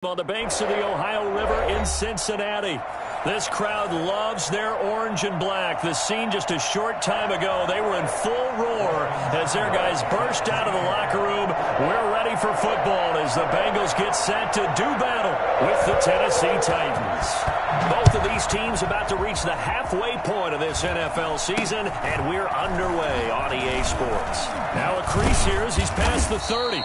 On the banks of the Ohio River in Cincinnati. This crowd loves their orange and black. The scene just a short time ago, they were in full roar as their guys burst out of the locker room. We're ready for football as the Bengals get set to do battle with the Tennessee Titans. Both of these teams about to reach the halfway point of this NFL season, and we're underway on EA Sports. Now a crease here as he's past the 30.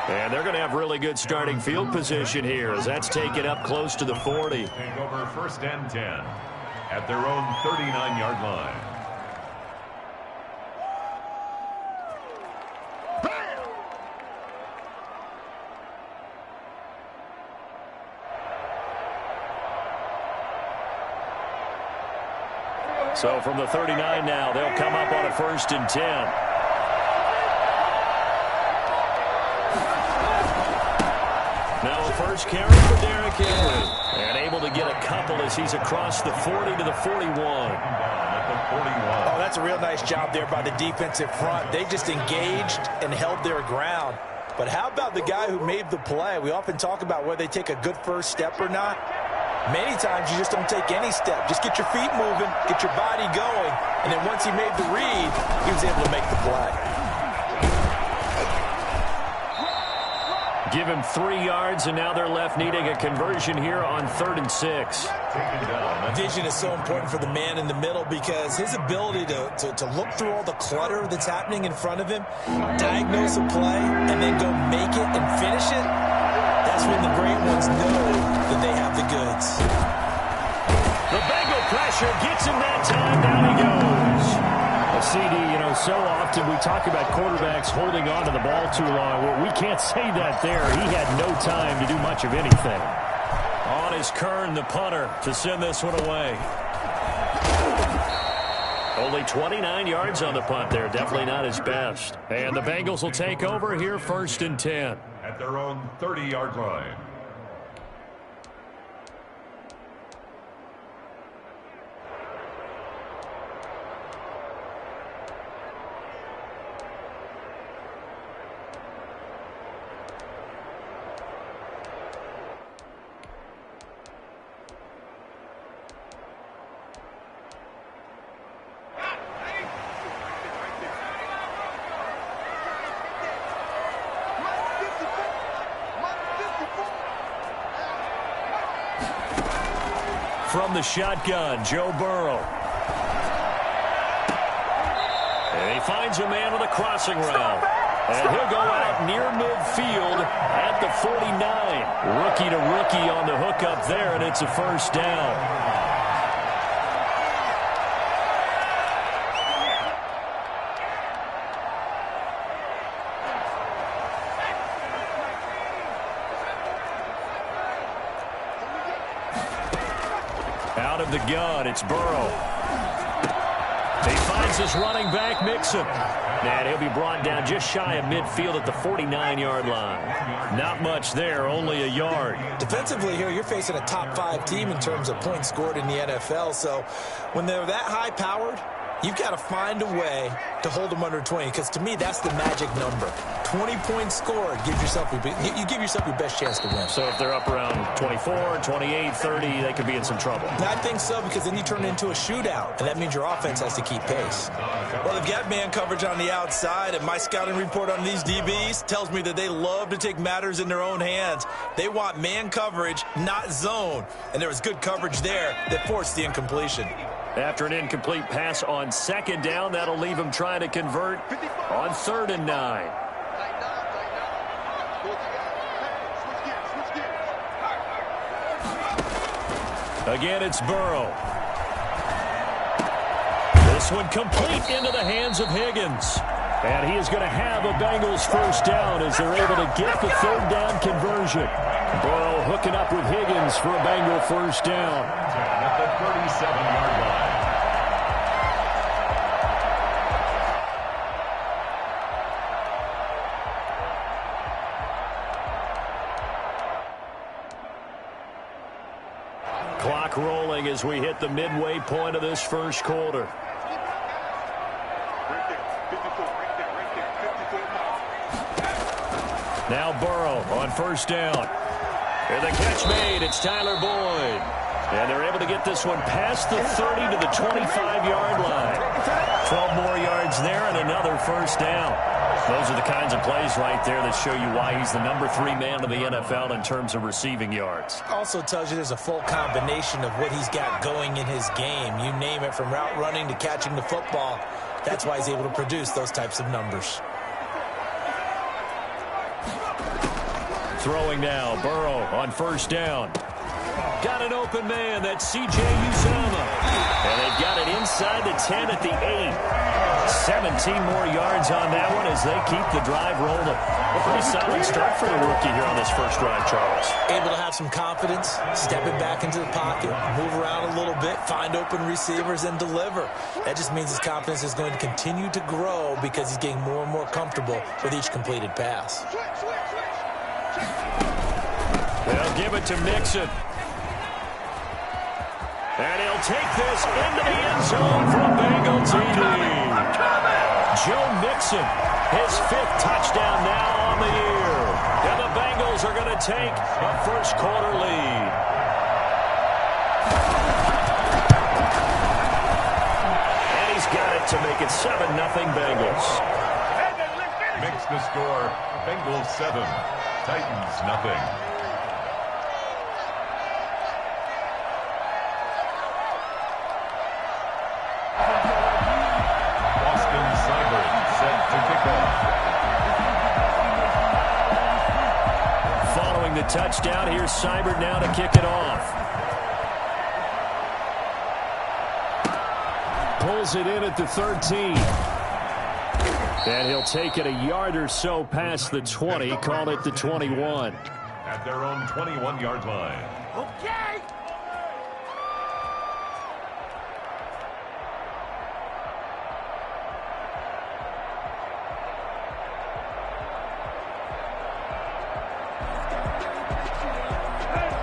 And they're going to have really good starting field position here as that's taken up close to the 40. Take over 1st and 10 at their own 39-yard line. So from the 39 now, they'll come up on a 1st and 10. Now a first carry for Derrick Henry. And able to get a couple as he's across the 40 to the 41. Oh, that's a real nice job there by the defensive front. They just engaged and held their ground. But how about the guy who made the play? We often talk about whether they take a good first step or not. Many times you just don't take any step. Just get your feet moving, get your body going. And then once he made the read, he was able to make the play. Give him 3 yards, and now they're left needing a conversion here on 3rd and 6. Vision is so important for the man in the middle because his ability to look through all the clutter that's happening in front of him, diagnose a play, and then go make it and finish it, that's when the great ones know that they have the goods. The Bengal pressure gets him that time. Down he goes. CD, so often we talk about quarterbacks holding on to the ball too long. Well, we can't say that there. He had no time to do much of anything. On is Kern, the punter, to send this one away. Only 29 yards on the punt there. Definitely not his best. And the Bengals will take over here 1st and 10. At their own 30-yard line. From the shotgun, Joe Burrow. And he finds a man with a crossing route. And he'll go out near midfield at the 49. Rookie to rookie on the hook up there, and it's a 1st down. Out of the gun, it's Burrow. He finds his running back, Mixon. And he'll be brought down just shy of midfield at the 49-yard line. Not much there, only a yard. Defensively here, you're facing a top 5 team in terms of points scored in the NFL. So when they're that high-powered, you've got to find a way to hold them under 20, because to me, that's the magic number. 20 points scored, you give yourself your best chance to win. So if they're up around 24, 28, 30, they could be in some trouble. I think so, because then you turn it into a shootout, and that means your offense has to keep pace. Well, they've got man coverage on the outside, and my scouting report on these DBs tells me that they love to take matters in their own hands. They want man coverage, not zone, and there was good coverage there that forced the incompletion. After an incomplete pass on 2nd down, that'll leave him trying to convert on 3rd and 9. Again, it's Burrow. This one complete into the hands of Higgins. And he is going to have a Bengals 1st down as they're able to get the 3rd down conversion. Burrow hooking up with Higgins for a Bengal 1st down. At the 37-yard line. Clock rolling as we hit the midway point of this 1st quarter. Now Burrow on 1st down. And the catch made. It's Tyler Boyd. And they're able to get this one past the 30 to the 25-yard line. 12 more yards there and another first down. Those are the kinds of plays right there that show you why he's the number 3 man of the NFL in terms of receiving yards. Also tells you there's a full combination of what he's got going in his game. You name it, from route running to catching the football. That's why he's able to produce those types of numbers. Throwing now, Burrow on first down. Got an open man, that's C.J. Uzomah. And they've got it inside the 10 at the 8. 17 more yards on that one as they keep the drive rolling. A pretty solid start for the rookie here on this first drive, Charles. Able to have some confidence, stepping back into the pocket, move around a little bit, find open receivers, and deliver. That just means his confidence is going to continue to grow because he's getting more and more comfortable with each completed pass. They'll give it to Mixon. And he'll take this into the end zone for a Bengal TD. Joe Mixon, his 5th touchdown now on the year. And the Bengals are going to take a first-quarter lead. And he's got it to make it 7-0 Bengals. Makes the score Bengals 7, Titans nothing. Following the touchdown, here's Seibert now to kick it off. Pulls it in at the 13. And he'll take it a yard or so past the 20, call it the 21. At their own 21-yard line. Okay.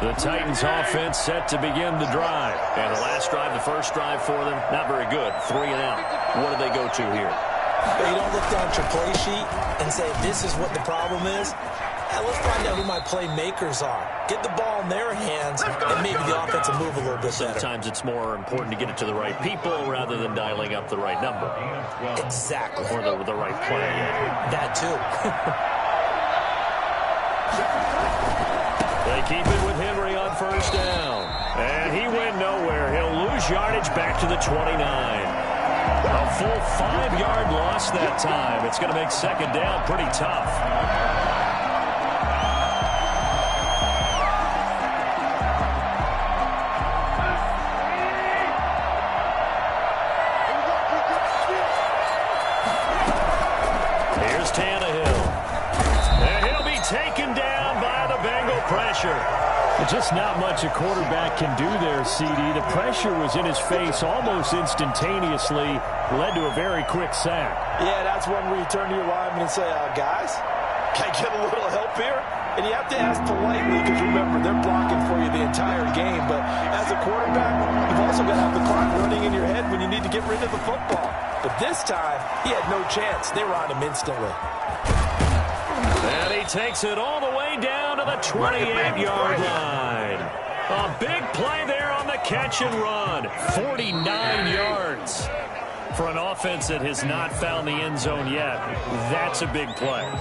The Titans offense set to begin the drive. And the last drive, the first drive for them, not very good. 3 and out. What do they go to here? You don't look down at your play sheet and say, this is what the problem is. Let's find out who my playmakers are. Get the ball in their hands, and maybe the offense will move a little bit better. Sometimes it's more important to get it to the right people rather than dialing up the right number. Exactly. Or the right play. That too. They keep it with Henry on first down. And he went nowhere. He'll lose yardage back to the 29. A full 5-yard loss that time. It's going to make second down pretty tough. Here's Tannehill. And he'll be taken down by the Bengal pressure. Just not much a quarterback can do there, CD. The pressure was in his face almost instantaneously, led to a very quick sack. Yeah, that's one where you turn to your lineman and say, guys, can I get a little help here? And you have to ask politely because, remember, they're blocking for you the entire game. But as a quarterback, you've also got to have the clock running in your head when you need to get rid of the football. But this time, he had no chance. They were on him instantly. And he takes it all the way down to the 28-yard line. A big play there on the catch and run. 49 yards. For an offense that has not found the end zone yet, that's a big play.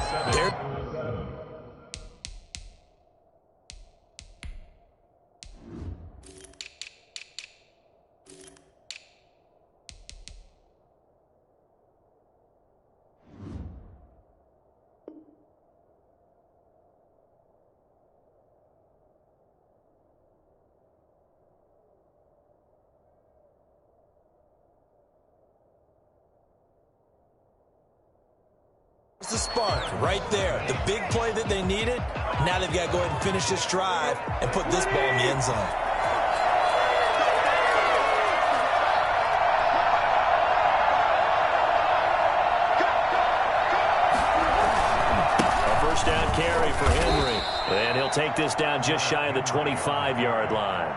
The spark right there. The big play that they needed. Now they've got to go ahead and finish this drive and put this ball in the end zone. A first down carry for Henry. And he'll take this down just shy of the 25-yard line.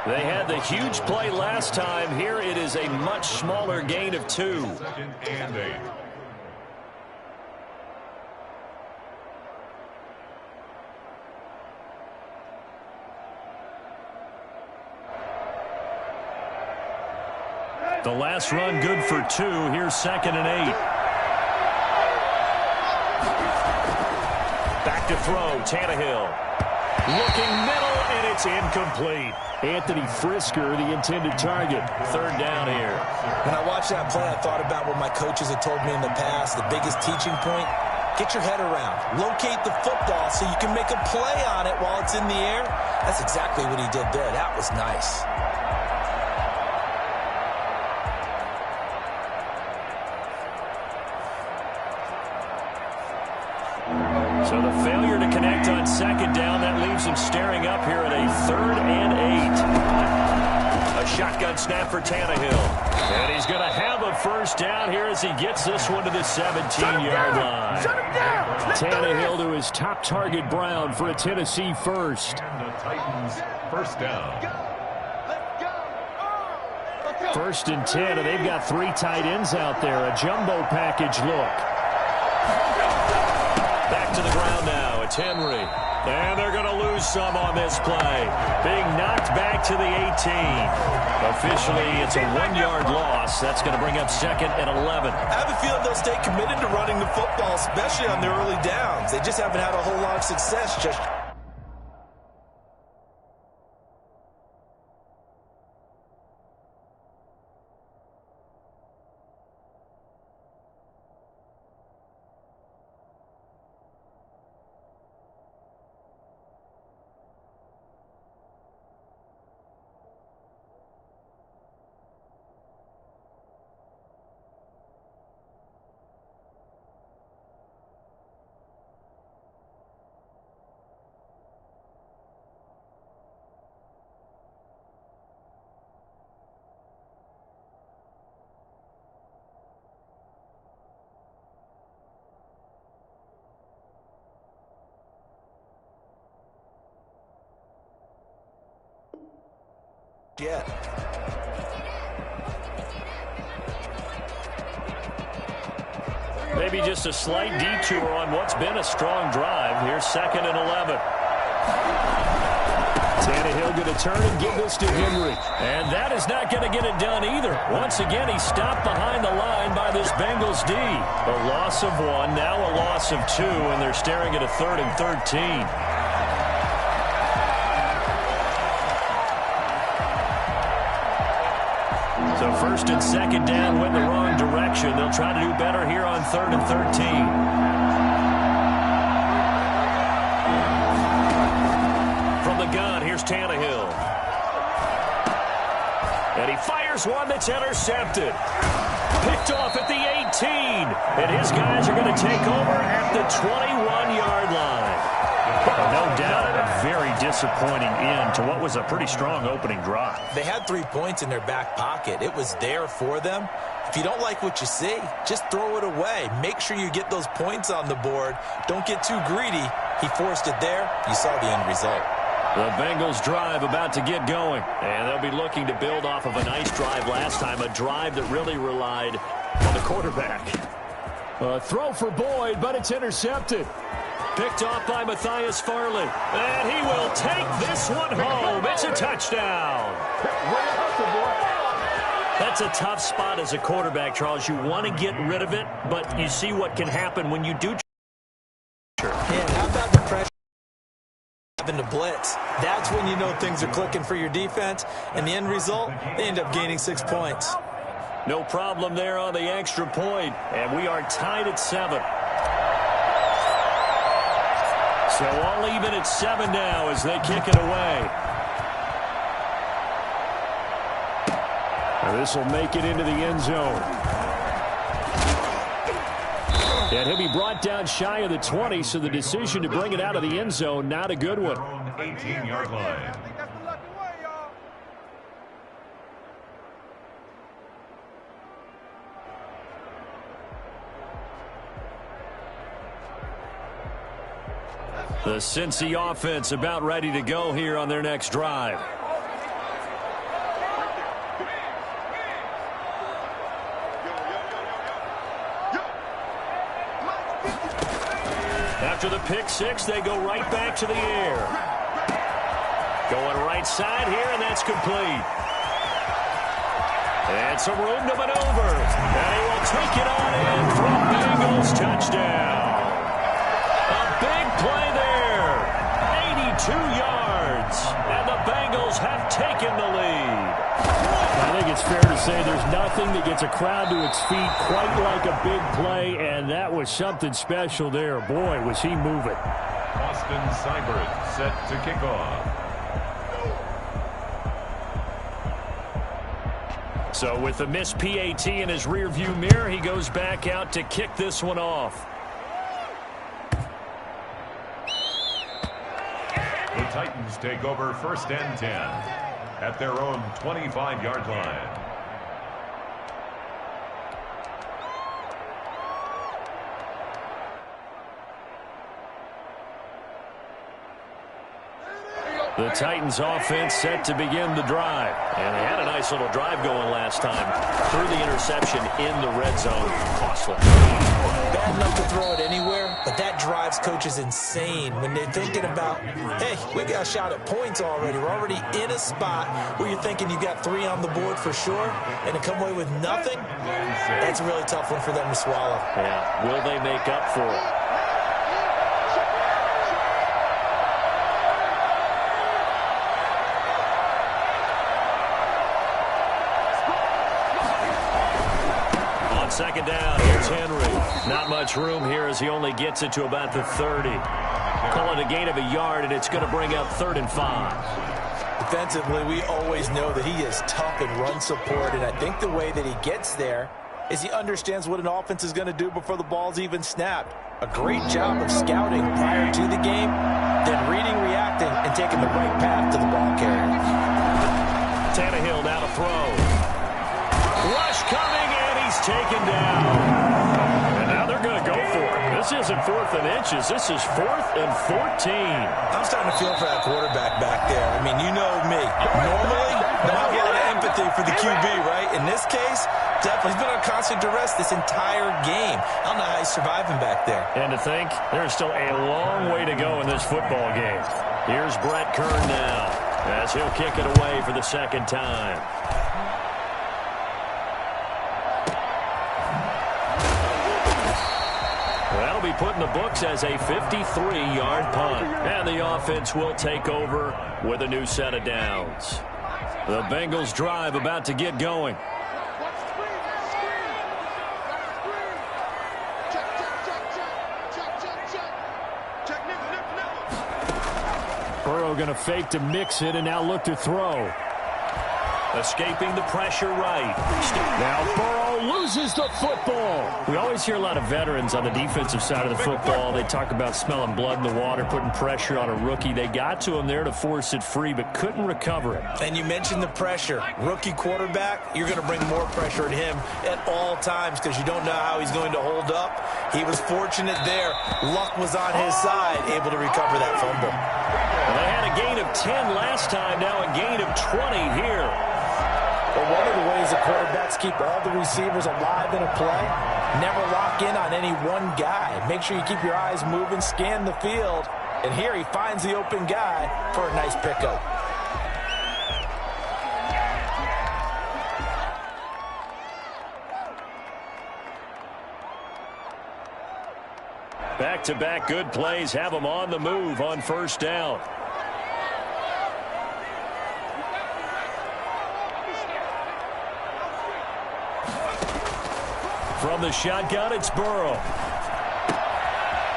They had the huge play last time. Here it is a much smaller gain of 2. 2nd and 8. The last run good for 2. Here's 2nd and 8. Back to throw. Tannehill. Looking middle, and it's incomplete. Anthony Frisker, the intended target. 3rd down here. When I watched that play, I thought about what my coaches had told me in the past. The biggest teaching point, get your head around. Locate the football so you can make a play on it while it's in the air. That's exactly what he did there. That was nice. So the failure to connect on 2nd down, that leaves him staring up here at a 3rd and 8. A shotgun snap for Tannehill. And he's going to have a 1st down here as he gets this one to the 17-yard line. Tannehill to his top target, Brown, for a Tennessee 1st. And the Titans 1st down. 1st and 10, and they've got 3 tight ends out there. A jumbo package look. Back to the ground now. It's Henry. And they're going to lose some on this play. Being knocked back to the 18. Officially, it's a 1-yard loss. That's going to bring up 2nd and 11. I have a feeling they'll stay committed to running the football, especially on their early downs. They just haven't had a whole lot of success just... yet. Maybe just a slight detour on what's been a strong drive. Here's 2nd and 11. Tannehill going to turn and give this to Henry. And that is not going to get it done either. Once again, he stopped behind the line by this Bengals D. A loss of 1, now a loss of 2, and they're staring at a 3rd and 13. So 1st and 2nd down went the wrong direction. They'll try to do better here on 3rd and 13. From the gun, here's Tannehill. And he fires one that's intercepted. Picked off at the 18. And his guys are going to take over at the 21-yard line. No doubt a very disappointing end to what was a pretty strong opening drive. They had 3 points in their back pocket. It was there for them. If you don't like what you see, just throw it away. Make sure you get those points on the board. Don't get too greedy. He forced it there. You saw the end result. The Bengals drive about to get going. And they'll be looking to build off of a nice drive last time, a drive that really relied on the quarterback. A throw for Boyd, but it's intercepted. Picked off by Matthias Farley. And he will take this one home. It's a touchdown. That's a tough spot as a quarterback, Charles. You want to get rid of it, but you see what can happen when you do. And how about the pressure having to blitz? That's when you know things are clicking for your defense. And the end result, they end up gaining 6 points. No problem there on the extra point. And we are tied at 7. So all even at 7 now as they kick it away. This will make it into the end zone. And he'll be brought down shy of the 20, so the decision to bring it out of the end zone, not a good one. 18-yard line. The Cincy offense about ready to go here on their next drive. After the pick six, they go right back to the air. Going right side here, and that's complete. And some room to maneuver. And he will take it on in for a Bengals touchdown. A big play there. 82 yards. And the Bengals have taken the lead. I think it's fair to say there's nothing that gets a crowd to its feet quite like a big play, and that was something special there. Boy, was he moving. Austin Seibert set to kick off. So with the missed PAT in his rearview mirror, he goes back out to kick this one off. The Titans take over 1st and 10 at their own 25-yard line. The Titans offense set to begin the drive. And they had a nice little drive going last time. Threw the interception in the red zone. Costly. Bad enough to throw it anywhere, but that drives coaches insane when they're thinking about, hey, we got a shot at points already. We're already in a spot where you're thinking you got 3 on the board for sure, and to come away with nothing, that's a really tough one for them to swallow. Yeah, will they make up for it? Second down, here's Henry. Not much room here as he only gets it to about the 30. Call it a gain of a yard, and it's going to bring up 3rd and 5. Defensively, we always know that he is tough in run support, and I think the way that he gets there is he understands what an offense is going to do before the ball's even snapped. A great job of scouting prior to the game, then reading, reacting, and taking the right path to the ball carrier. Tannehill now to throw. Rush coming, and he's taken down. And now they're going to go for it. This isn't 4th and inches. This is 4th and 14. I'm starting to feel for that quarterback back there. I mean, you know me. Normally, I have a lot of empathy for the QB, right? In this case, definitely, he's been on constant duress this entire game. I don't know how he's surviving back there. And to think, there's still a long way to go in this football game. Here's Brett Kern now, as he'll kick it away for the 2nd time. That'll be put in the books as a 53-yard punt. And the offense will take over with a new set of downs. The Bengals drive about to get going. Burrow going to fake to mix it and now look to throw. Escaping the pressure right. Now Burrow loses the football. We always hear a lot of veterans on the defensive side of the football. They talk about smelling blood in the water, putting pressure on a rookie. They got to him there to force it free, but couldn't recover it. And you mentioned the pressure. Rookie quarterback, you're going to bring more pressure at him at all times because you don't know how he's going to hold up. He was fortunate there. Luck was on his side, able to recover that fumble. Well, they had a gain of 10 last time, now a gain of 20 here. But one of the ways the quarterbacks keep all the receivers alive in a play, never lock in on any one guy. Make sure you keep your eyes moving, scan the field. And here he finds the open guy for a nice pickup. Back-to-back good plays have them on the move on 1st down. From the shotgun, it's Burrow.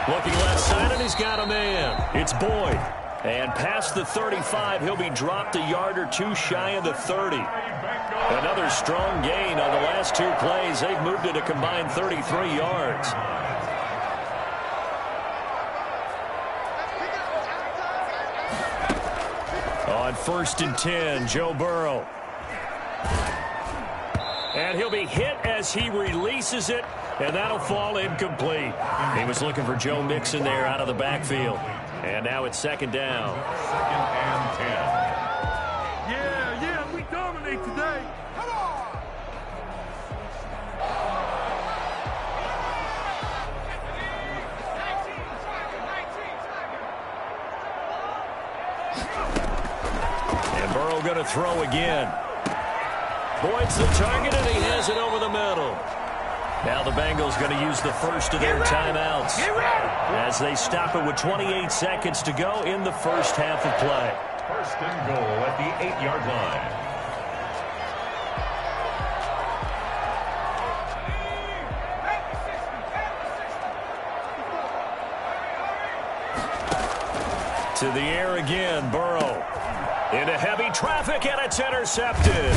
Looking left side, and he's got a man. It's Boyd. And past the 35, he'll be dropped a yard or two shy of the 30. Another strong gain on the last 2 plays. They've moved it a combined 33 yards. On 1st and 10, Joe Burrow. And he'll be hit as he releases it, and that'll fall incomplete. He was looking for Joe Mixon there out of the backfield. And now it's 2nd down. 2nd and 10. Yeah, we dominate today. Come on! And Burrow going to throw again. Boyd's the target, and he has it over the middle. Now the Bengals going to use the first of their timeouts as they stop it with 28 seconds to go in the first half of play. First and goal at the 8-yard line. To the air again, Burrow. Into heavy traffic, and it's intercepted.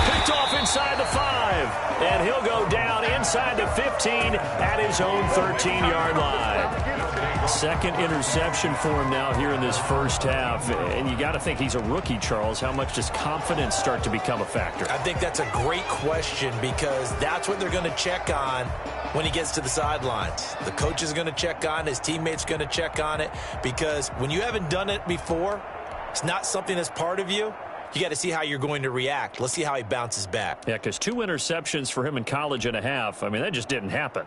Picked off inside the 5. And he'll go down inside the 15 at his own 13-yard line. Second interception for him now here in this first half. And you got to think he's a rookie, Charles. How much does confidence start to become a factor? I think that's a great question because that's what they're going to check on when he gets to the sidelines. The coach is going to check on it. His teammates going to check on it because when you haven't done it before, it's not something that's part of you. You got to see how you're going to react. Let's see how he bounces back. Yeah, because 2 interceptions for him in college and a half. I mean, that just didn't happen.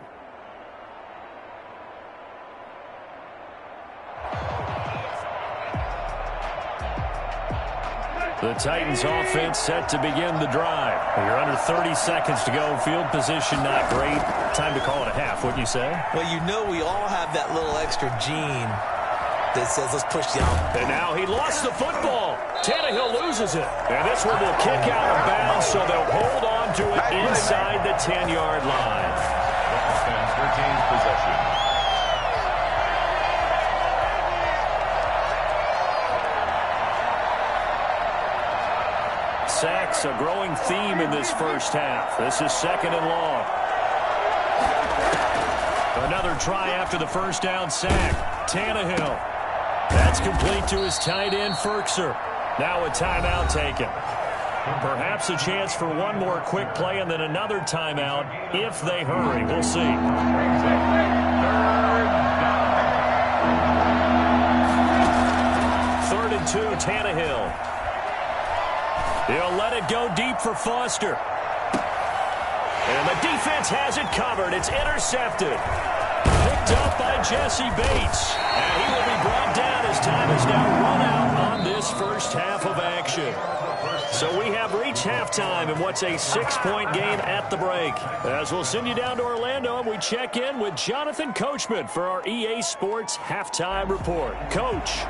The Titans offense set to begin the drive. You're under 30 seconds to go. Field position not great. Time to call it a half, wouldn't you say? Well, you know we all have that little extra gene that says let's push down. And now he lost the football. Tannehill loses it. And this one will kick out of bounds, so they'll hold on to it inside the 10-yard line. The offense retains possession. Sacks, a growing theme in this first half. This is second and long. Another try after the first down sack. Tannehill. That's complete to his tight end, Ferkser. Now a timeout taken. Perhaps a chance for one more quick play and then another timeout if they hurry. We'll see. Third and 2, Tannehill. He'll let it go deep for Foster. And the defense has it covered. It's intercepted. Picked up by Jesse Bates. And he will be brought down as time is now run out on this first half of action. So we have reached halftime in what's a 6-point game at the break. As we'll send you down to Orlando, and we check in with Jonathan Coachman for our EA Sports Halftime Report. Coach.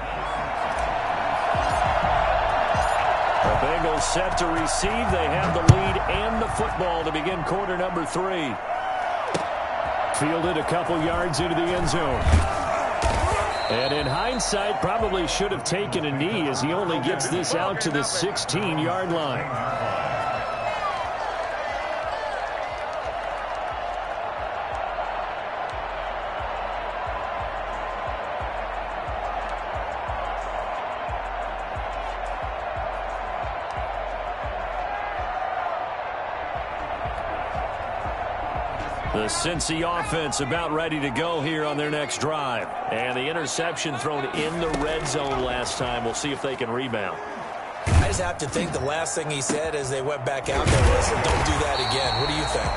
The Bengals set to receive. They have the lead and the football to begin quarter number 3. Fielded a couple yards into the end zone. And in hindsight, probably should have taken a knee as he only gets this out to the 16-yard line. The Cincy offense about ready to go here on their next drive. And the interception thrown in the red zone last time. We'll see if they can rebound. I just have to think the last thing he said as they went back out there was, don't do that again. What do you think?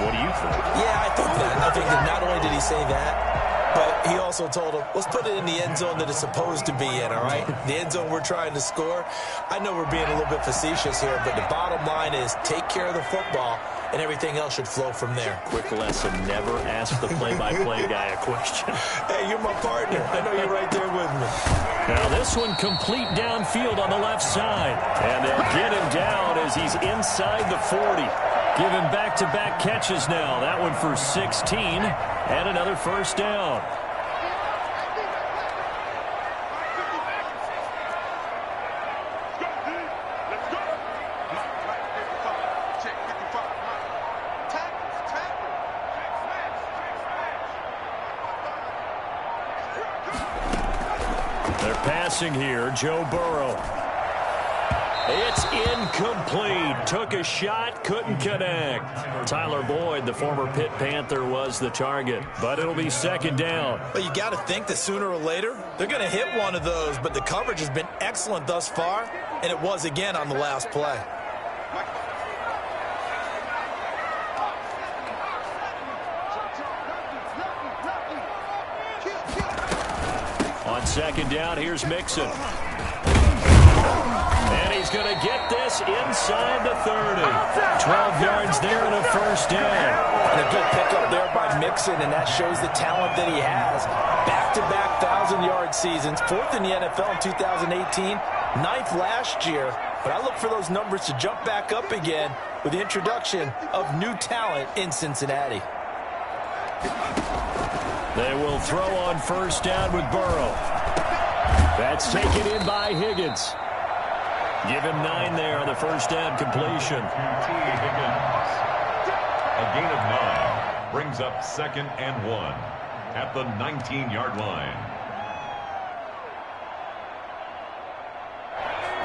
What do you think? Yeah, I think that. I think that not only did he say that, but he also told him, let's put it in the end zone that it's supposed to be in, all right? The end zone we're trying to score. I know we're being a little bit facetious here, but the bottom line is take care of the football, and everything else should flow from there. Quick lesson, never ask the play-by-play guy a question. Hey, you're my partner. I know you're right there with me. Now this one complete downfield on the left side. And they'll get him down as he's inside the 40. Give him back-to-back catches now. That one for 16 and another first down. They're passing here, Joe Burrow. It's incomplete. Took a shot, couldn't connect. Tyler Boyd, the former Pitt Panther, was the target, but it'll be second down. Well, you got to think that sooner or later they're going to hit one of those, but the coverage has been excellent thus far, and it was again on the last play. On second down, here's Mixon. And he's going to get this inside the 30. 12 yards there and a first down. And a good pickup there by Mixon, and that shows the talent that he has. Back-to-back 1,000-yard seasons, 4th in the NFL in 2018, 9th last year. But I look for those numbers to jump back up again with the introduction of new talent in Cincinnati. They will throw on first down with Burrow. That's taken in by Higgins. Give him 9 there on the first down completion. A gain of 9 brings up 2nd and 1 at the 19-yard line.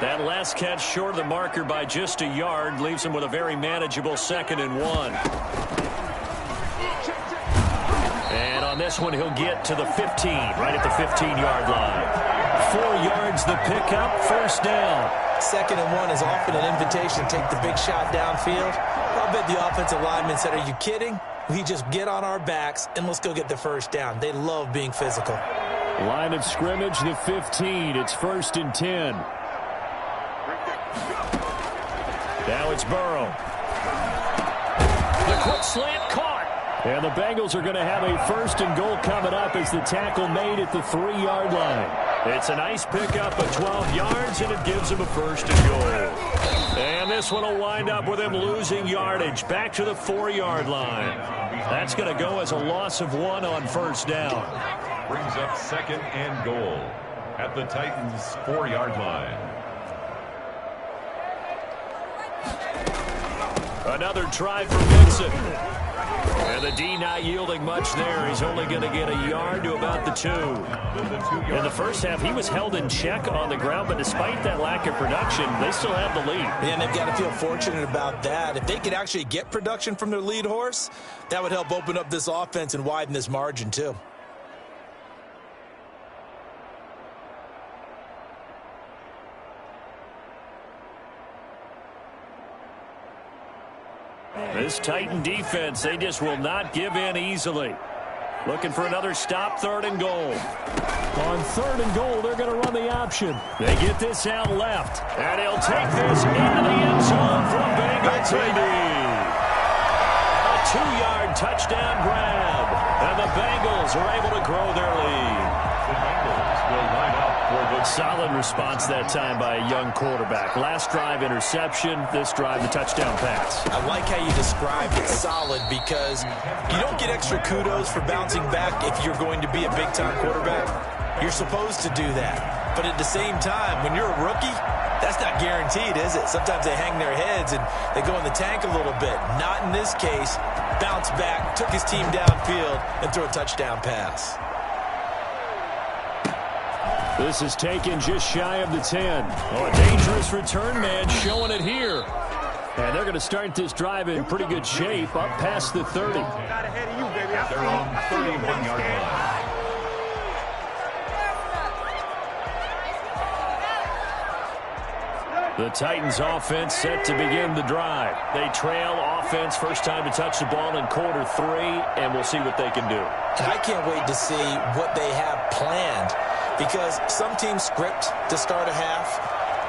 That last catch short of the marker by just a yard leaves him with a very manageable 2nd and 1. And on this one, he'll get to the 15, right at the 15-yard line. 4 yards the pickup, first down. 2nd and 1 is often an invitation to take the big shot downfield. I'll bet the offensive lineman said, are you kidding? We just get on our backs and let's go get the first down. They love being physical. Line of scrimmage, the 15. It's 1st and 10. Now it's Burrow. The quick slant caught. And the Bengals are going to have a 1st and goal coming up as the tackle made at the 3-yard line. It's a nice pickup of 12 yards, and it gives him a 1st and goal. And this one will wind up with him losing yardage back to the 4-yard line. That's going to go as a loss of 1 on first down. Brings up 2nd and goal at the Titans' 4-yard line. Another try for Mixon. And the D not yielding much there. He's only going to get a yard to about the 2. In the first half, he was held in check on the ground, but despite that lack of production, they still have the lead. Yeah, and they've got to feel fortunate about that. If they could actually get production from their lead horse, that would help open up this offense and widen this margin too. This Titan defense, they just will not give in easily. Looking for another stop, 3rd and goal. On 3rd and goal, they're going to run the option. They get this out left. And he'll take this into the end zone for a Bengal TD. A 2-yard touchdown grab. And the Bengals are able to grow their lead. The Bengals will line up for the solid response that time by a young quarterback. Last drive, interception. This drive, the touchdown pass. I like how you described it solid because you don't get extra kudos for bouncing back if you're going to be a big-time quarterback. You're supposed to do that. But at the same time, when you're a rookie, that's not guaranteed, is it? Sometimes they hang their heads and they go in the tank a little bit. Not in this case. Bounce back, took his team downfield, and threw a touchdown pass. This is taken just shy of the 10. Oh, a dangerous return man showing it here. And they're going to start this drive in pretty good shape up past the 30. They're on 31-yard line. The Titans offense set to begin the drive. They trail offense, first time to touch the ball in quarter 3, and we'll see what they can do. And I can't wait to see what they have planned because some teams script to start a half.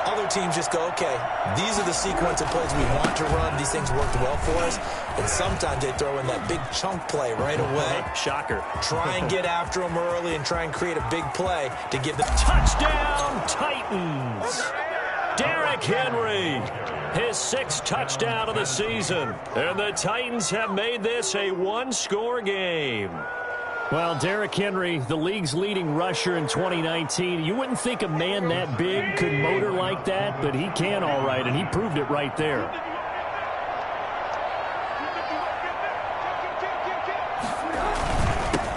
Other teams just go, okay, these are the sequence of plays we want to run. These things worked well for us. And sometimes they throw in that big chunk play right away. Shocker. Try and get after them early and try and create a big play to give them. Touchdown, Titans! Derrick Henry, his 6th touchdown of the season. And the Titans have made this a 1-score game. Well, Derrick Henry, the league's leading rusher in 2019. You wouldn't think a man that big could motor like that, but he can all right, and he proved it right there.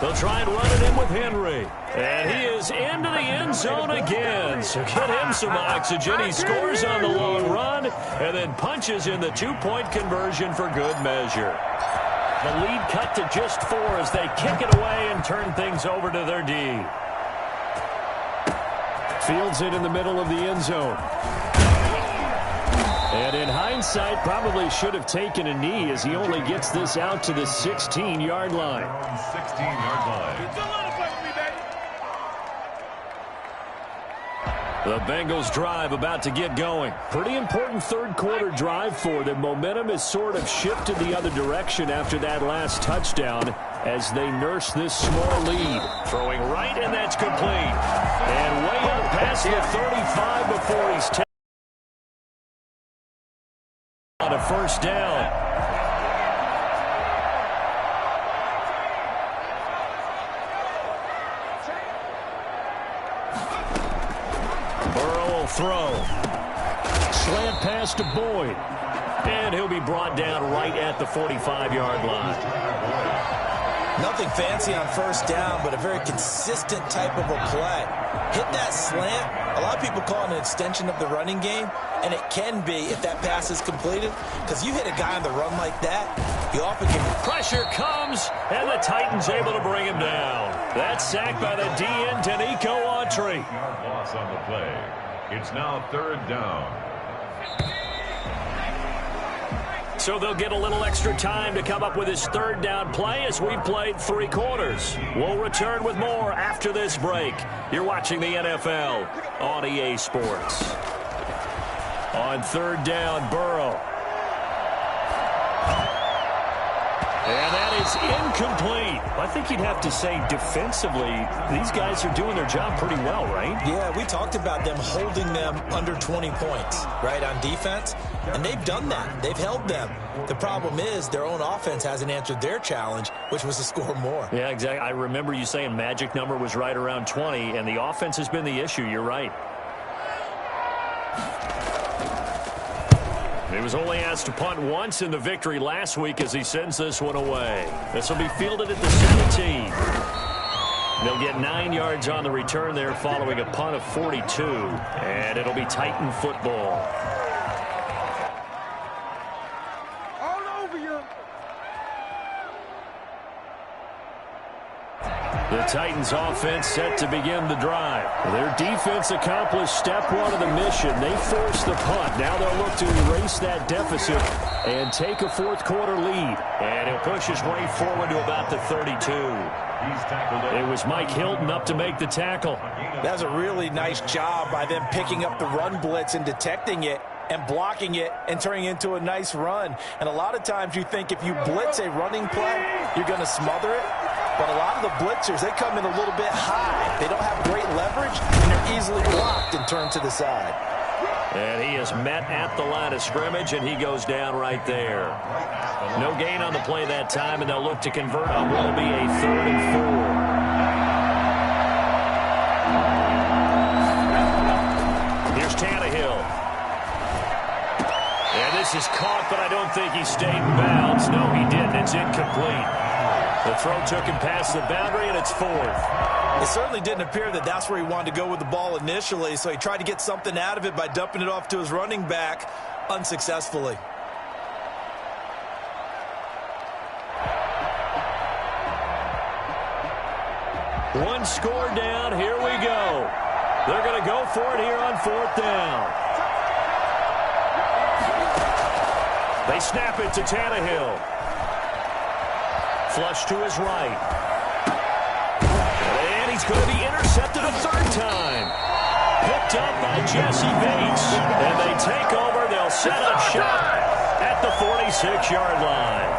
They'll try and run it in with Henry. And he is into the end zone again. So get him some oxygen. He scores on the long run and then punches in the 2-point conversion for good measure. The lead cut to just 4 as they kick it away and turn things over to their D. Fields it in the middle of the end zone. And in hindsight, probably should have taken a knee as he only gets this out to the 16-yard line. 16-yard line. The Bengals drive about to get going. Pretty important third quarter drive for them. Momentum has sort of shifted the other direction after that last touchdown as they nurse this small lead. Throwing right, and that's complete. And way up past the 35 before he's taken on a first down. Throw. Slant pass to Boyd. And he'll be brought down right at the 45-yard line. Nothing fancy on first down, but a very consistent type of a play. Hit that slant. A lot of people call it an extension of the running game, and it can be if that pass is completed, because you hit a guy on the run like that, you often can... Pressure comes, and the Titans able to bring him down. That's sacked by the DN, Danico Autry. Loss on the play. It's now third down. So they'll get a little extra time to come up with his third down play as we've played 3 quarters. We'll return with more after this break. You're watching the NFL on EA Sports. On third down, Burrow. And that is incomplete. I think you'd have to say defensively, these guys are doing their job pretty well, right? Yeah, we talked about them holding them under 20 points, right, on defense. And they've done that. They've held them. The problem is their own offense hasn't answered their challenge, which was to score more. Yeah, exactly. I remember you saying magic number was right around 20, and the offense has been the issue. You're right. He was only asked to punt once in the victory last week as he sends this one away. This will be fielded at the 17. They'll get 9 yards on the return there following a punt of 42. And it'll be Titan football. All over you. The Titans offense set to begin the drive. Their defense accomplished step 1 of the mission. They forced the punt. Now they'll look to erase that deficit and take a fourth quarter lead. And he'll push his way forward to about the 32. It was Mike Hilton up to make the tackle. That was a really nice job by them picking up the run blitz and detecting it and blocking it and turning it into a nice run. And a lot of times you think if you blitz a running play, you're going to smother it. But a lot of the blitzers, they come in a little bit high. They don't have great leverage, and they're easily blocked and turned to the side. And he is met at the line of scrimmage, and he goes down right there. No gain on the play that time, and they'll look to convert on what will be a 3rd and 4. Here's Tannehill. And this is caught, but I don't think he stayed in bounds. No, he didn't. It's incomplete. The throw took him past the boundary, and it's 4th. It certainly didn't appear that that's where he wanted to go with the ball initially, so he tried to get something out of it by dumping it off to his running back unsuccessfully. One score down. Here we go. They're going to go for it here on 4th down. They snap it to Tannehill. Flush to his right. And he's going to be intercepted a 3rd time. Picked up by Jesse Bates. And they take over. They'll set up shop at the 46-yard line.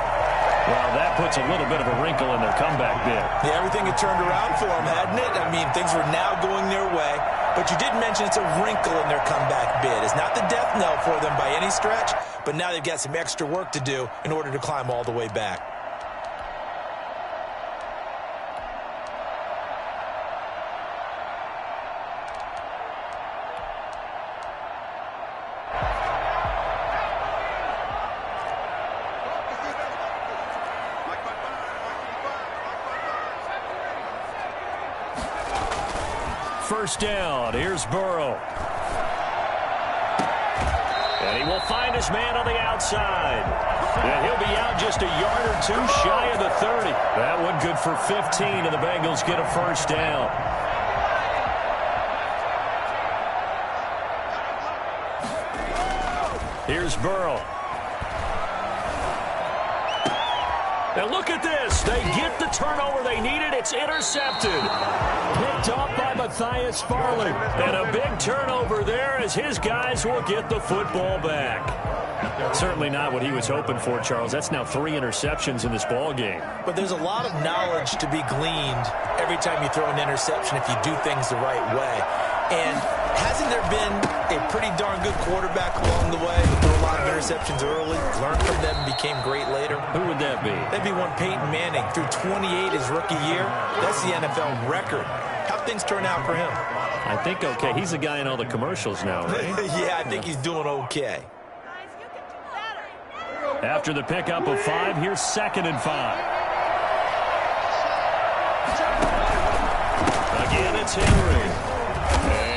Well, that puts a little bit of a wrinkle in their comeback bid. Yeah, everything had turned around for them, hadn't it? I mean, things were now going their way. But you did mention it's a wrinkle in their comeback bid. It's not the death knell for them by any stretch, but now they've got some extra work to do in order to climb all the way back. First down. Here's Burrow. And he will find his man on the outside. And he'll be out just a yard or 2 shy of the 30. That one good for 15, and the Bengals get a first down. Here's Burrow. And look at this. They get the turnover they needed. It's intercepted. Picked off by Matthias Farley. And a big turnover there as his guys will get the football back. Certainly not what he was hoping for, Charles. That's now 3 interceptions in this ball game. But there's a lot of knowledge to be gleaned every time you throw an interception if you do things the right way. And hasn't there been a pretty darn good quarterback along the way who threw a lot of interceptions early, learned from them, and became great later? Who would that be? That'd be one Peyton Manning. Threw 28 his rookie year. That's the NFL record. How'd things turn out for him? I think okay. He's the guy in all the commercials now, right? Yeah, I think he's doing okay. After the pickup of 5, here's 2nd and 5. Again, it's Henry.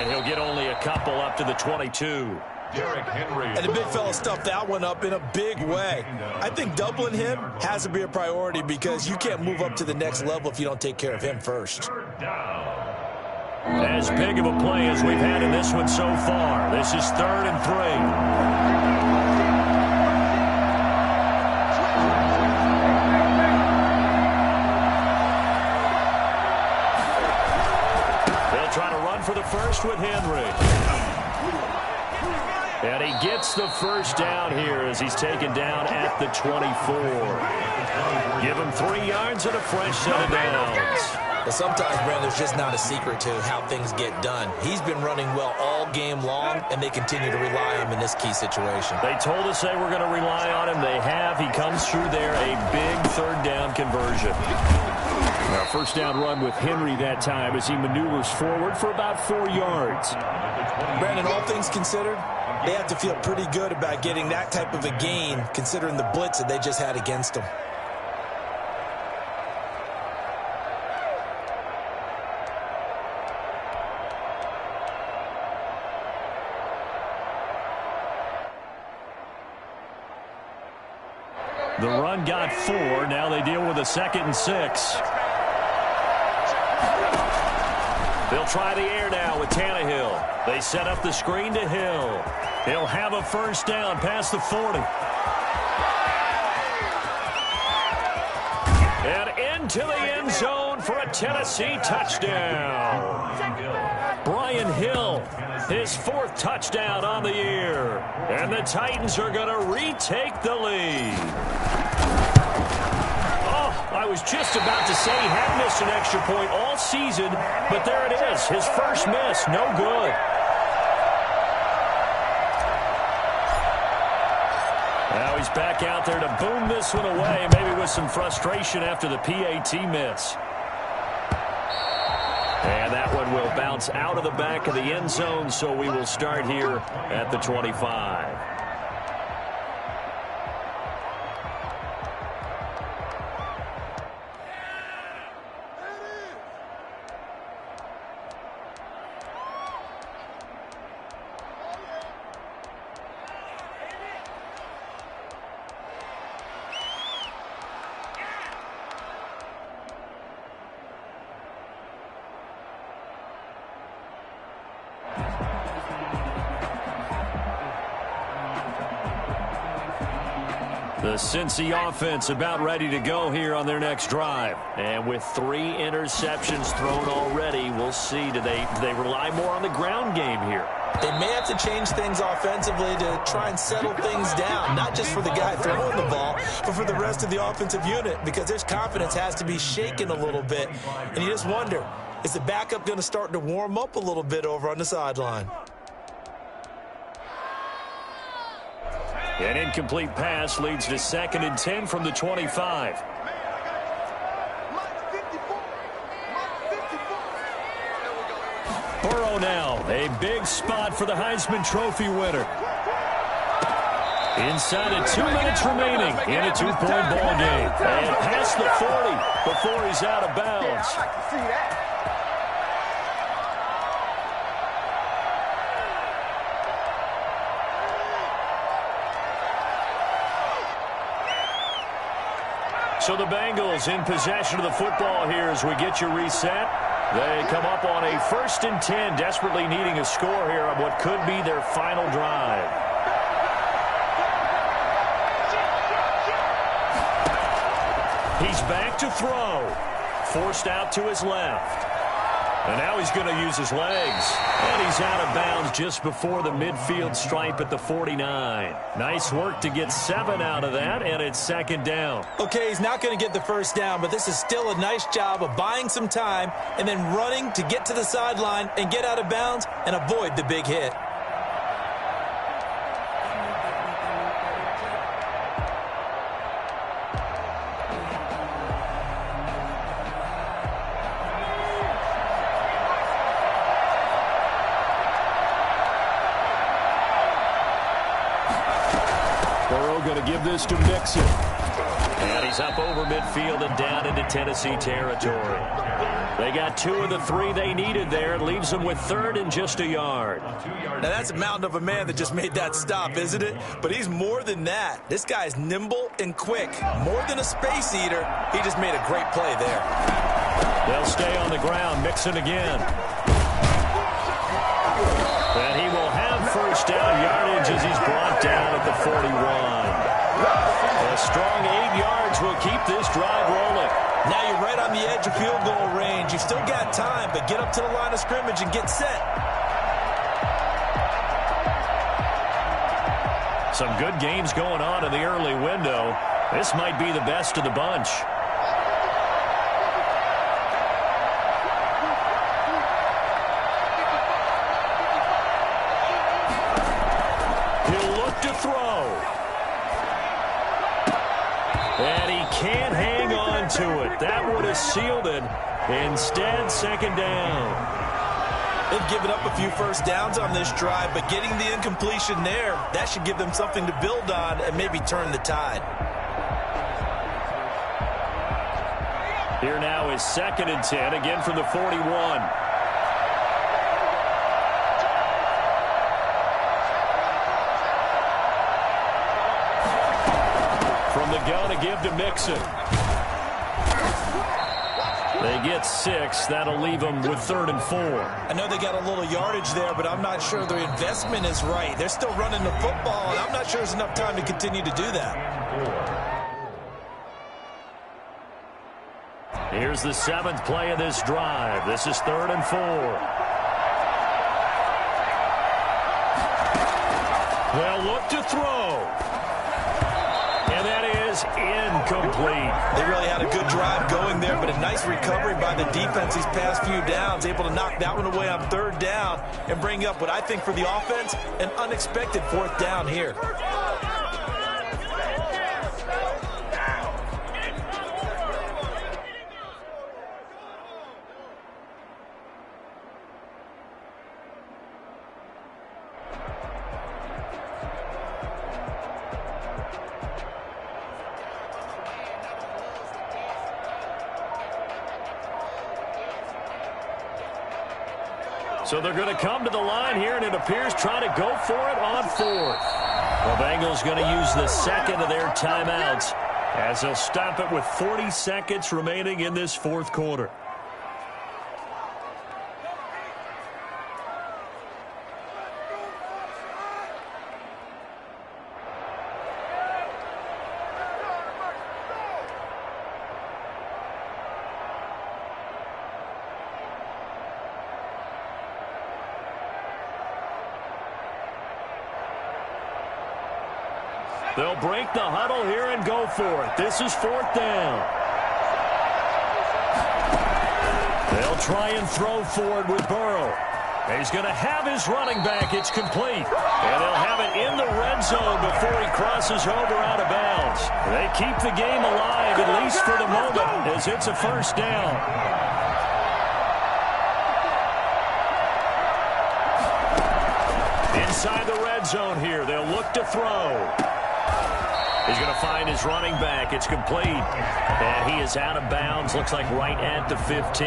And he'll get only a couple up to the 22. Derrick Henry. And the big fella stuffed that one up in a big way. I think doubling him has to be a priority because you can't move up to the next level if you don't take care of him first. As big of a play as we've had in this one so far. This is 3rd and 3. Trying to run for the first with Henry. And he gets the first down here as he's taken down at the 24. Give him 3 yards and a fresh set of downs. But sometimes, Brandon, there's just not a secret to how things get done. He's been running well all game long, and they continue to rely on him in this key situation. They told us they were going to rely on him. They have. He comes through there, a big 3rd down conversion. Now, first down run with Henry that time as he maneuvers forward for about 4 yards. Brandon, all things considered, they have to feel pretty good about getting that type of a gain considering the blitz that they just had against them. The run got 4. Now they deal with a 2nd and 6. They'll try the air now with Tannehill. They set up the screen to Hill. He'll have a first down past the 40. And into the end zone for a Tennessee touchdown. Brian Hill, his 4th touchdown on the year. And the Titans are going to retake the lead. I was just about to say he hadn't missed an extra point all season, but there it is. His first miss, no good. Now he's back out there to boom this one away, maybe with some frustration after the PAT miss. And that one will bounce out of the back of the end zone, so we will start here at the 25. The Cincy offense about ready to go here on their next drive. And with 3 interceptions thrown already, we'll see. Do they rely more on the ground game here? They may have to change things offensively to try and settle things down, not just for the guy throwing the ball, but for the rest of the offensive unit, because their confidence has to be shaken a little bit. And you just wonder, is the backup going to start to warm up a little bit over on the sideline? An incomplete pass leads to 2nd and 10 from the 25. Burrow now, a big spot for the Heisman Trophy winner. Inside of 2 minutes remaining in a 2-point ball game. And past the 40 before he's out of bounds. So the Bengals in possession of the football here as we get you reset. They come up on a 1st and 10, desperately needing a score here on what could be their final drive. He's back to throw. Forced out to his left. And now he's going to use his legs. And he's out of bounds just before the midfield stripe at the 49. Nice work to get 7 out of that, and it's second down. Okay, he's not going to get the first down, but this is still a nice job of buying some time and then running to get to the sideline and get out of bounds and avoid the big hit. Going to give this to Mixon. And he's up over midfield and down into Tennessee territory. They got 2 of the 3 they needed there. It leaves them with 3rd and just a yard. Now that's a mountain of a man that just made that stop, isn't it? But he's more than that. This guy's nimble and quick. More than a space eater. He just made a great play there. They'll stay on the ground. Mixon again. And he will have first down yardage as he's brought down at the 41. A strong 8 yards will keep this drive rolling. Now you're right on the edge of field goal range. You've still got time, but get up to the line of scrimmage and get set. Some good games going on in the early window. This might be the best of the bunch. He'll look to throw. And he can't hang on to it. That would have sealed it. Instead, second down. They've given up a few first downs on this drive, but getting the incompletion there, that should give them something to build on and maybe turn the tide. Here now is 2nd and 10, again from the 41. From the gun to give to Mixon. They get 6. That'll leave them with 3rd and 4. I know they got a little yardage there, but I'm not sure their investment is right. They're still running the football, and I'm not sure there's enough time to continue to do that. Here's the 7th play of this drive. This is 3rd and 4. They'll look to throw. And that is incomplete. They really had a good drive going there, but a nice recovery by the defense these past few downs, able to knock that one away on 3rd down and bring up what I think for the offense, an unexpected 4th down here. So they're going to come to the line here, and it appears trying to go for it on 4th. The Bengals going to use the 2nd of their timeouts as they'll stop it with 40 seconds remaining in this 4th quarter. They'll break the huddle here and go for it. This is 4th down. They'll try and throw forward with Burrow. He's going to have his running back. It's complete. And they'll have it in the red zone before he crosses over out of bounds. They keep the game alive, at least for the moment, as it's a first down. Inside the red zone here, they'll look to throw. He's going to find his running back. It's complete. And he is out of bounds. Looks like right at the 15.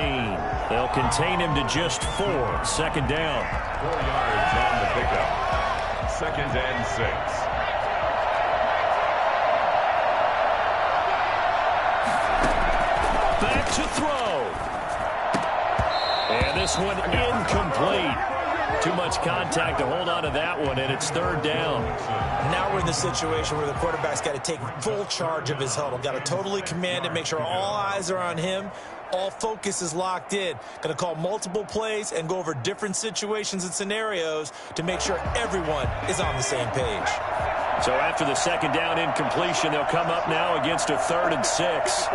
They'll contain him to just 4. Second down. 4 yards on the pickup. 2nd and 6. Back to throw. And this one incomplete. Too much contact to hold on to that one, and it's third down. Now we're in the situation where the quarterback's got to take full charge of his huddle. Got to totally command it, make sure all eyes are on him. All focus is locked in. Going to call multiple plays and go over different situations and scenarios to make sure everyone is on the same page. So after the second down incompletion, they'll come up now against a 3rd and 6.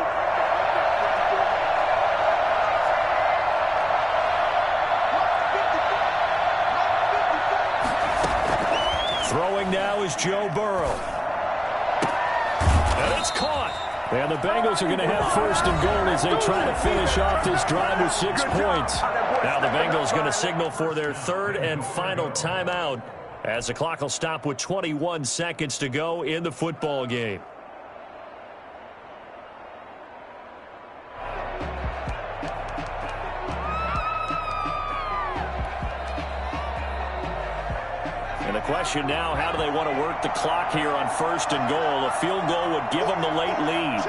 Throwing now is Joe Burrow. And it's caught. And the Bengals are going to have 1st and goal as they try to finish off this drive with 6 points. Now the Bengals going to signal for their 3rd and final timeout as the clock will stop with 21 seconds to go in the football game. And the question now, how do they want to work the clock here on 1st and goal? A field goal would give them the late lead.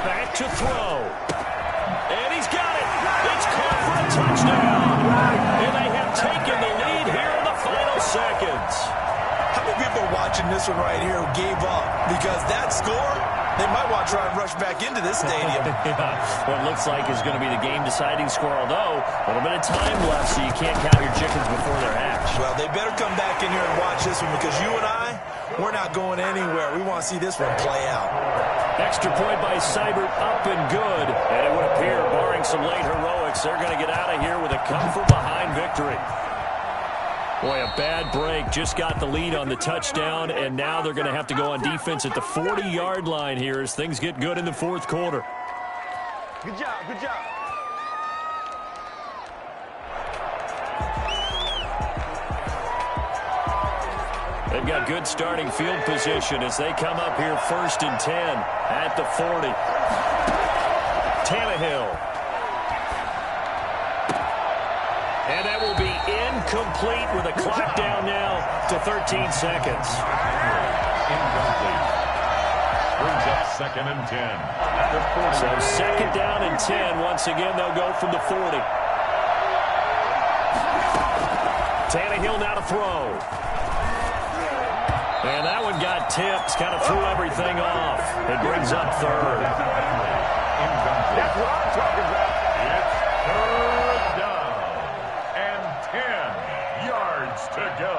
Back to throw. And he's got it. It's caught for a touchdown. And they have taken the lead here in the final seconds. How many people are watching this one right here who gave up? Because that score, they might want to try and rush back into this stadium. Yeah, what looks like is going to be the game-deciding score, although a little bit of time left, so you can't count your chickens before they're hatched. Well, they better come back in here and watch this one because you and I, we're not going anywhere. We want to see this one play out. Extra point by Seibert, up and good. And it would appear, barring some late heroics, they're going to get out of here with a come-from-behind victory. Boy, a bad break. Just got the lead on the touchdown, and now they're going to have to go on defense at the 40-yard line here as things get good in the 4th quarter. Good job, good job. They've got good starting field position as they come up here 1st and 10 at the 40. Tannehill. And that will be incomplete with a clock down now to 13 seconds. Incomplete. Brings up 2nd and 10. So 2nd down and 10. Once again, they'll go from the 40. Tannehill now to throw. And that one got tipped, kind of threw everything off. It brings up 3rd. Incomplete. That's what I'm talking about. It's 3rd down and 10 yards to go.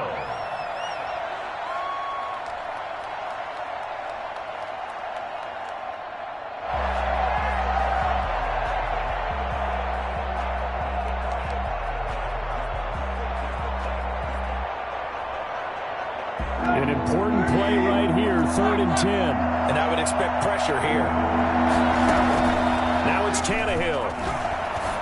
An important play right here, 3rd and 10. And I would expect pressure here. Now it's Tannehill.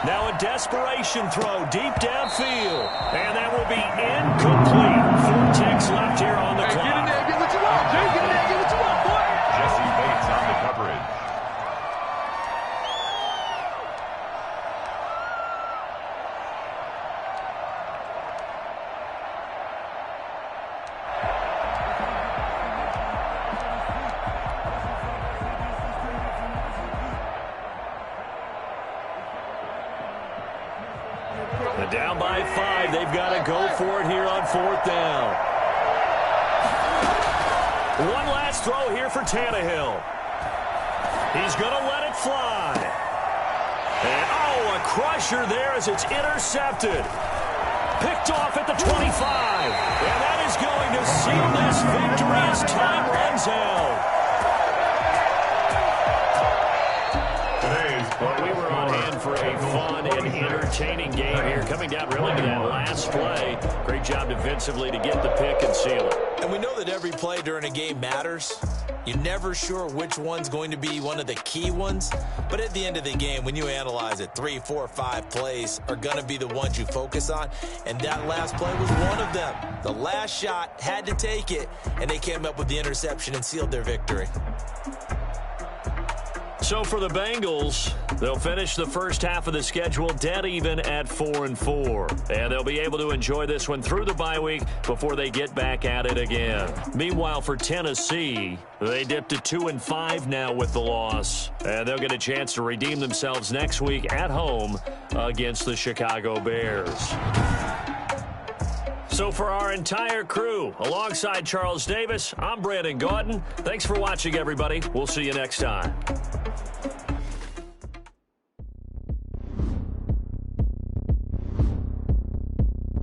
Now a desperation throw deep downfield. And that will be incomplete. 4 ticks left here on the clock. Get in there, get what you want, Jay. Get in there, get what you want, boy. Jesse Bates on the coverage. Down by 5. They've got to go for it here on 4th down. One last throw here for Tannehill. He's going to let it fly. And, oh, a crusher there as it's intercepted. Picked off at the 25. And that is going to seal this victory as time runs out. Well, we were on hand for a fun and entertaining game here. Coming down really to that last play. Great job defensively to get the pick and seal it. And we know that every play during a game matters. You're never sure which one's going to be one of the key ones. But at the end of the game, when you analyze it, 3, 4, 5 plays are going to be the ones you focus on. And that last play was one of them. The last shot had to take it, and they came up with the interception and sealed their victory. So for the Bengals, they'll finish the first half of the schedule dead even at 4-4. And they'll be able to enjoy this one through the bye week before they get back at it again. Meanwhile, for Tennessee, they dipped to 2-5 now with the loss. And they'll get a chance to redeem themselves next week at home against the Chicago Bears. So for our entire crew, alongside Charles Davis, I'm Brandon Gaudin. Thanks for watching, everybody. We'll see you next time.